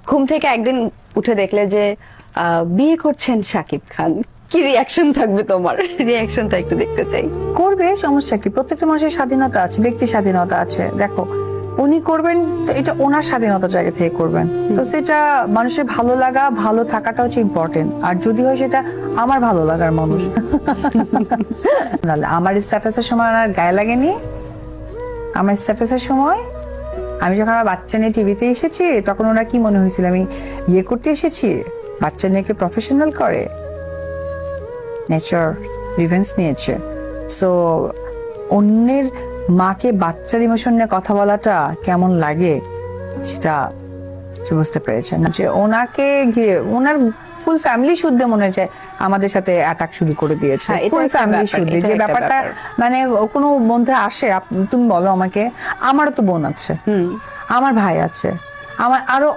ঘুম থেকে একদিন উঠে দেখলে যে বিয়ে করছেন শাকিব খান, কি রিয়াকশন থাকবে তোমার? রিয়াকশনটা একটু দেখতে চাই। করবে, সমস্যা কি? প্রত্যেকটা মানুষের স্বাধীনতা আছে, ব্যক্তি স্বাধীনতা আছে। দেখো, উনি করবেন তো এটা ওনার স্বাধীনতার জায়গা থেকে করবেন, তো সেটা মানুষের ভালো লাগা, ভালো থাকাটা হচ্ছে ইম্পর্টেন্ট। আর যদি হয় সেটা আমার ভালো লাগার মানুষ, নাহলে আমার স্ট্যাটাসের সময় আর গায়ে লাগেনি। আমার স্ট্যাটাসের সময় আমি যখন আমার বাচ্চা নিয়ে টিভিতে এসেছি, তখন ওরা কি মনে হয়েছিল আমি ইয়ে করতে এসেছি? বাচ্চা নিয়ে কে প্রফেশনাল করে? নেচার রিভেন্স নিয়েছে। সো অন্যের মাকে বাচ্চার ইমোশন নিয়ে কথা বলাটা কেমন লাগে সেটা সে বুঝতে পেরেছেন, যে ওনাকে ঘিরে ওনার ফুল ফ্যামিলি শুদ্ধ মনে হচ্ছে আমাদের সাথে অ্যাটাক শুরু করে দিয়েছে। হ্যাঁ, এটা ফুল একটা ফ্যামিলি ব্যাপার, শুদ্ধ, এটা যে একটা ব্যাপারটা ব্যাপার। মানে কোনো মধ্যে আসে। তুমি বলো আমাকে, আমারও তো বোন আছে, আমার ভাই আছে, আমার আরো